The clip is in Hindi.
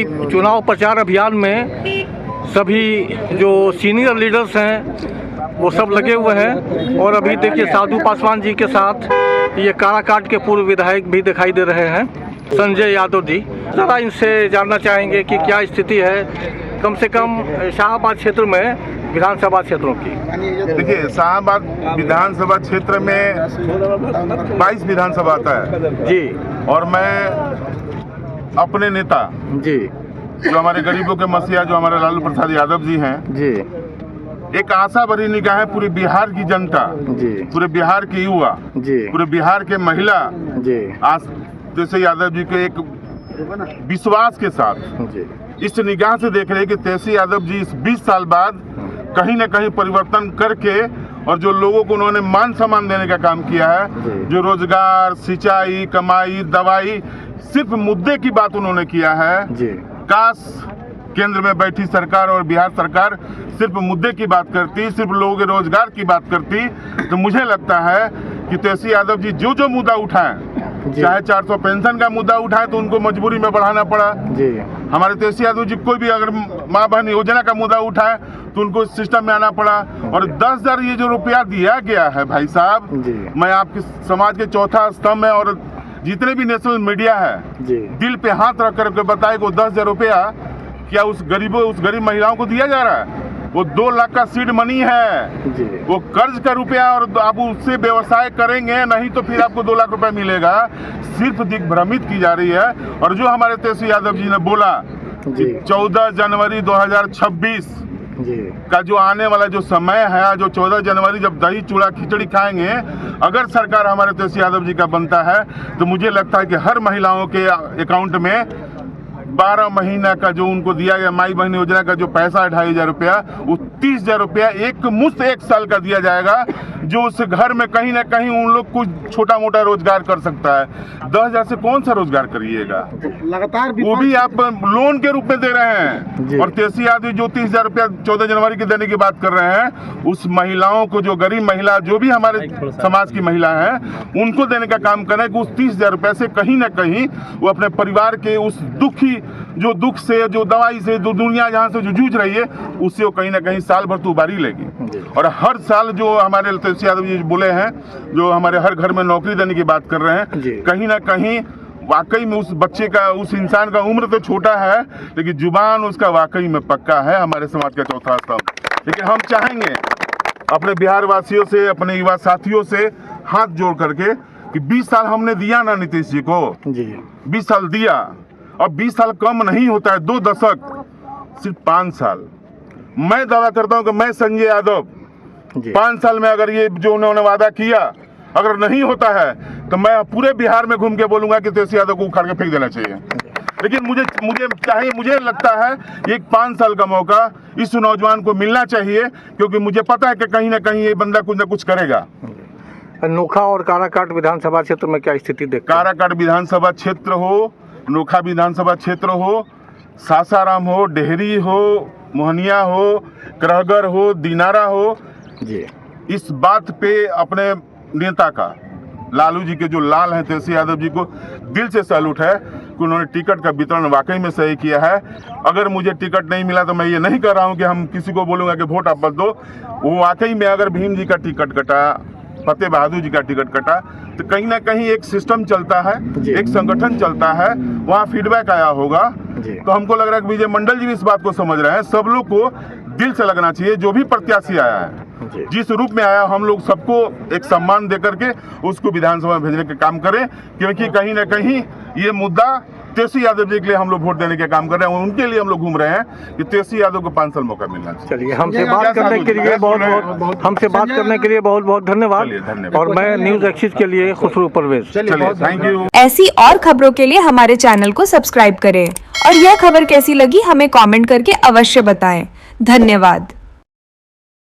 चुनाव प्रचार अभियान में सभी जो सीनियर लीडर्स हैं वो सब लगे हुए हैं और अभी देखिए साधु पासवान जी के साथ ये काराकाट के पूर्व विधायक भी दिखाई दे रहे हैं, संजय यादव जी। ज़रा इनसे जानना चाहेंगे कि क्या स्थिति है कम से कम शाहबाद क्षेत्र में विधानसभा क्षेत्रों की। देखिए, शाहबाद विधानसभा क्षेत्र में 22 विधानसभा आता है जी, और मैं अपने नेता जी, जो हमारे गरीबों के मसीहा जो हमारे लालू प्रसाद यादव जी हैं जी, एक आशा भरी निगाह है पूरे बिहार की जनता, जी, पूरे बिहार के युवा, जी, पूरे बिहार के महिला जी, आज तेजस्वी यादव जी के एक विश्वास के साथ जी, इस निगाह से देख रहे हैं कि तेजस्वी यादव जी इस 20 साल बाद कहीं न कहीं परिवर्तन करके और जो लोगों को उन्होंने मान सम्मान देने का काम किया है, जो रोजगार, सिंचाई, कमाई, दवाई, सिर्फ मुद्दे की बात उन्होंने किया है। जी, काश केंद्र में बैठी सरकार और बिहार सरकार सिर्फ मुद्दे की बात करती, सिर्फ लोगों के रोजगार की बात करती, तो मुझे लगता है कि तेजस्वी यादव जी जो जो मुद्दा उठाएं, चाहे 400 पेंशन का मुद्दा उठाए तो उनको मजबूरी में बढ़ाना पड़ा जी, हमारे तेजस्वी यादव जी कोई भी अगर माँ बहन योजना का मुद्दा उठाए तो उनको सिस्टम में आना पड़ा। और 10,000 ये जो रुपया दिया गया है भाई साहब, मैं आपके समाज के चौथा स्तंभ में और जितने भी नेशनल मीडिया है दिल पे हाथ रख करके बताए कि 10,000 रुपया क्या उस गरीब महिलाओं को दिया जा रहा है? वो 2 लाख का सीड मनी है जी। वो कर्ज का रुपया और आप उससे व्यवसाय करेंगे नहीं तो फिर आपको 2 लाख रुपया मिलेगा। सिर्फ दिग्भ्रमित की जा रही है। और जो हमारे तेजस्वी यादव जी ने बोला कि 14 जनवरी 2026 का जो आने वाला जो समय है, जो 14 जनवरी जब दही चूड़ा खिचड़ी खाएंगे, अगर सरकार हमारे तेजस्वी यादव जी का बनता है तो मुझे लगता है कि हर महिलाओं के अकाउंट में 12 महीना का जो उनको दिया गया माई बहन योजना का जो पैसा है 2,500 रुपया, वो 30,000 रुपया एक मुश्त 1 साल का दिया जाएगा, जो उस घर में कहीं ना कहीं उन लोग कुछ छोटा मोटा रोजगार कर सकता है। 10,000 से कौन सा रोजगार करिएगा? लगातार वो भी आप लोन के रूप में दे रहे हैं। और तेजस्वी यादव जो 30,000 रुपया 14 जनवरी के देने की बात कर रहे हैं, उस महिलाओं को, जो गरीब महिला, जो भी हमारे समाज की महिला है, उनको देने का काम करें कि उस 30,000 रुपया से कहीं ना कहीं वो अपने परिवार के उस जो दुख से, जो दवाई से, जो दुनिया जहाँ से जो जूझ रही है, उससे वो कहीं ना कहीं साल भर तो उबारी लेगी। और हर साल जो हमारे तेजस्वी यादव जी बोले हैं, जो हमारे हर घर में नौकरी देने की बात कर रहे हैं, कहीं ना कहीं वाकई में उस बच्चे का, उस इंसान का उम्र तो छोटा है लेकिन जुबान उसका वाकई में पक्का है, हमारे समाज का चौथा स्तंभ। लेकिन हम चाहेंगे अपने बिहार वासियों से, अपने युवा साथियों से हाथ जोड़ करके कि 20 साल हमने दिया ना नीतीश जी को, 20 साल दिया, अब 20 साल कम नहीं होता है, 2 दशक, सिर्फ 5 साल। मैं दावा करता हूं कि मैं संजय यादव 5 साल में अगर ये जो उन्होंने वादा किया अगर नहीं होता है तो मैं पूरे बिहार में घूम के बोलूंगा कि तेजस्वी यादव को उखाड़ के फेंक देना चाहिए। लेकिन मुझे लगता है एक 5 साल का मौका इस नौजवान को मिलना चाहिए, क्योंकि मुझे पता है कि कहीं ना कहीं ये बंदा कुछ ना कुछ करेगा। नोखा और काराकाट विधानसभा क्षेत्र में क्या स्थिति देखते? काराकाट विधानसभा क्षेत्र हो, नोखा विधानसभा क्षेत्र हो, सासाराम हो, डेहरी हो, मोहनिया हो, करहगर हो, दिनारा हो जी, इस बात पे अपने नेता का, लालू जी के जो लाल हैं तेजस्वी यादव जी को दिल से सैल्यूट है कि उन्होंने टिकट का वितरण वाकई में सही किया है। अगर मुझे टिकट नहीं मिला तो मैं ये नहीं कर रहा हूँ कि हम किसी को बोलूँगा कि वोट आप मत दो। वो वाकई में अगर भीम जी का टिकट कटा, फतेह बहादुर जी का टिकट कटा, तो कहीं ना कहीं एक सिस्टम चलता है, एक संगठन चलता है, वहाँ फीडबैक आया होगा। तो हमको लग रहा है कि विजय मंडल जी भी इस बात को समझ रहे हैं। सब लोग को दिल से लगना चाहिए, जो भी प्रत्याशी आया है, जिस रूप में आया, हम लोग सबको एक सम्मान दे करके उसको विधानसभा में भेजने का काम करें, क्योंकि कहीं ना कहीं ये मुद्दा तेजस्वी यादव जी के लिए हम लोग वोट देने का काम कर रहे हैं, उनके लिए हम लोग घूम रहे हैं कि तेजस्वी यादव को 5 साल मौका मिलना चाहिए। चलिए, हमसे बात करने के लिए बहुत बहुत धन्यवाद। और मैं न्यूज एक्सिस के लिए खुसरू परवेज। चलिए, थैंक यू। ऐसी और खबरों के लिए हमारे चैनल को सब्सक्राइब करें और यह खबर कैसी लगी हमें कमेंट करके अवश्य बताएं। धन्यवाद।